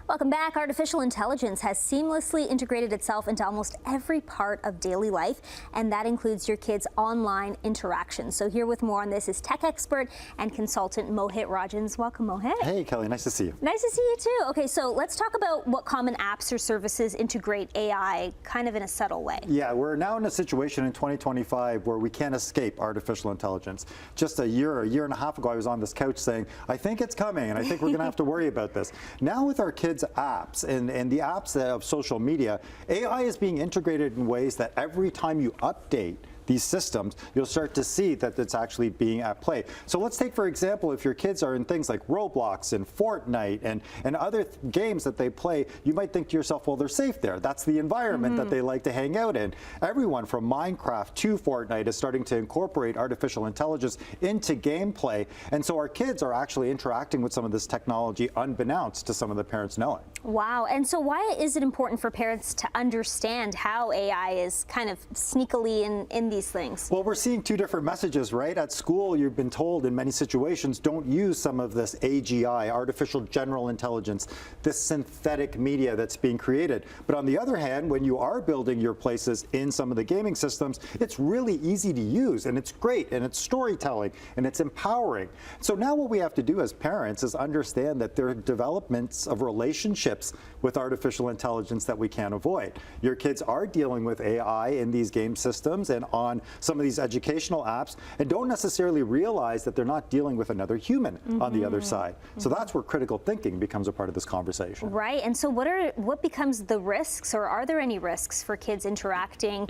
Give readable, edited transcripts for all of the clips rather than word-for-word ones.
Welcome back. Artificial intelligence has seamlessly integrated itself into almost every part of daily life, and that includes your kids' online interactions. So here with more on this is tech expert and consultant Mohit Rajhans. Welcome, Mohit. Hey, Kelly. Nice to see you. Nice to see you too. Okay, so let's talk about what common apps or services integrate AI kind of in a subtle way. Yeah, we're now in a situation in 2025 where we can't escape artificial intelligence. Just a year and a half ago, I was on this couch saying, I think it's coming, and I think we're going to have to worry about this. Now with our kids' apps and the apps of social media, AI is being integrated in ways that every time you update these systems, you'll start to see that it's actually being at play. So let's take, for example, if your kids are in things like Roblox and Fortnite and other games that they play, you might think to yourself, well, they're safe there. That's the environment that they like to hang out in. Everyone from Minecraft to Fortnite is starting to incorporate artificial intelligence into gameplay. And so our kids are actually interacting with some of this technology unbeknownst to some of the parents knowing. Wow. And so why is it important for parents to understand how AI is kind of sneakily in these things? Well, we're seeing two different messages, right? At school, you've been told in many situations, don't use some of this AGI, artificial general intelligence, this synthetic media that's being created. But on the other hand, when you are building your places in some of the gaming systems, it's really easy to use, and it's great, and it's storytelling, and it's empowering. So now what we have to do as parents is understand that there are developments of relationships with artificial intelligence that we can't avoid. Your kids are dealing with AI in these game systems and on some of these educational apps, and don't necessarily realize that they're not dealing with another human on the other side. So that's where critical thinking becomes a part of this conversation. Right. And so what becomes the risks, or are there any risks for kids interacting,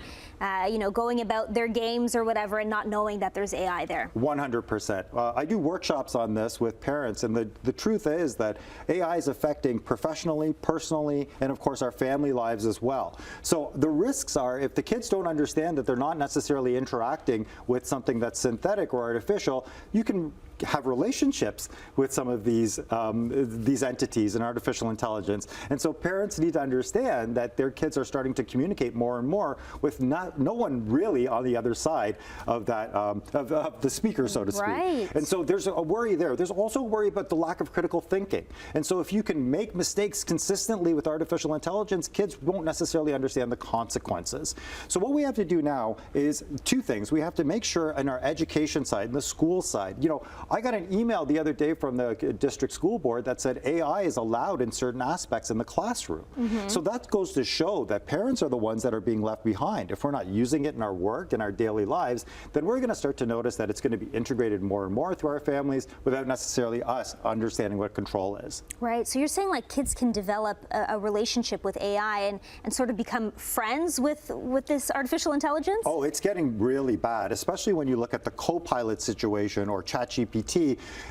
going about their games or whatever and not knowing that there's AI there? 100%. I do workshops on this with parents, and the truth is that AI is affecting professionally, personally, and of course our family lives as well. So the risks are, if the kids don't understand that they're not necessarily interacting with something that's synthetic or artificial, you can have relationships with some of these entities in artificial intelligence. And so parents need to understand that their kids are starting to communicate more and more with no one really on the other side of that of the speaker, so to speak. Right. And so there's a worry there. There's also a worry about the lack of critical thinking. And so if you can make mistakes consistently with artificial intelligence, kids won't necessarily understand the consequences. So what we have to do now is two things. We have to make sure in our education side, and the school side, I got an email the other day from the district school board that said AI is allowed in certain aspects in the classroom. So that goes to show that parents are the ones that are being left behind. If we're not using it in our work, in our daily lives, then we're going to start to notice that it's going to be integrated more and more through our families without necessarily us understanding what control is. Right. So you're saying like kids can develop a relationship with AI and sort of become friends with this artificial intelligence? Oh, it's getting really bad, especially when you look at the Copilot situation or ChatGPT.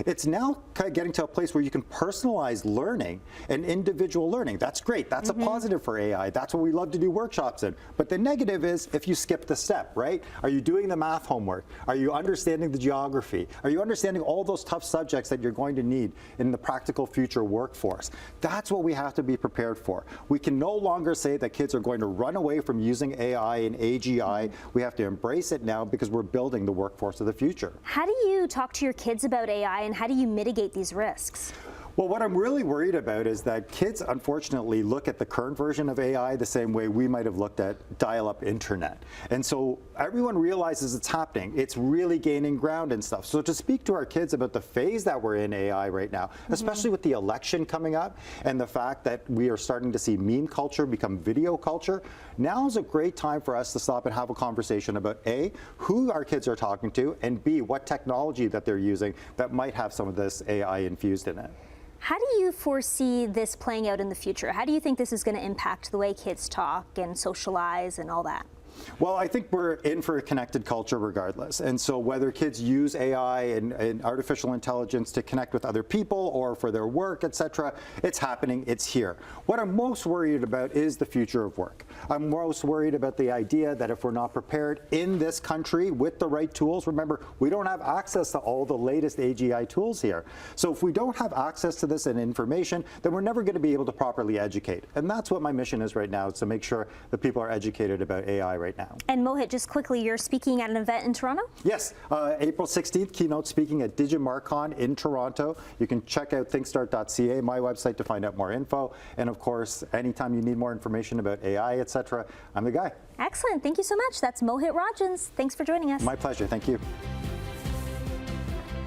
It's now kind of getting to a place where you can personalize learning and individual learning. That's great. That's a positive for AI. That's what we love to do workshops in. But the negative is if you skip the step, right? Are you doing the math homework? Are you understanding the geography? Are you understanding all those tough subjects that you're going to need in the practical future workforce? That's what we have to be prepared for. We can no longer say that kids are going to run away from using AI and AGI. We have to embrace it now because we're building the workforce of the future. How do you talk to your kids about AI, and how do you mitigate these risks? Well, what I'm really worried about is that kids, unfortunately, look at the current version of AI the same way we might have looked at dial-up internet. And so everyone realizes it's happening. It's really gaining ground and stuff. So to speak to our kids about the phase that we're in AI right now, especially with the election coming up and the fact that we are starting to see meme culture become video culture, now is a great time for us to stop and have a conversation about A, who our kids are talking to, and B, what technology that they're using that might have some of this AI infused in it. How do you foresee this playing out in the future? How do you think this is going to impact the way kids talk and socialize and all that? Well, I think we're in for a connected culture regardless. And so whether kids use AI and artificial intelligence to connect with other people or for their work, etc., it's happening, it's here. What I'm most worried about is the future of work. I'm most worried about the idea that if we're not prepared in this country with the right tools, remember, we don't have access to all the latest AGI tools here. So if we don't have access to this and information, then we're never going to be able to properly educate. And that's what my mission is right now, is to make sure that people are educated about AI right now. And Mohit, just quickly, you're speaking at an event in Toronto? Yes, April 16th, keynote speaking at DigiMarCon in Toronto. You can check out thinkstart.ca, my website, to find out more info. And of course, anytime you need more information about AI, etc., I'm the guy. Excellent. Thank you so much. That's Mohit Rajhans. Thanks for joining us. My pleasure. Thank you.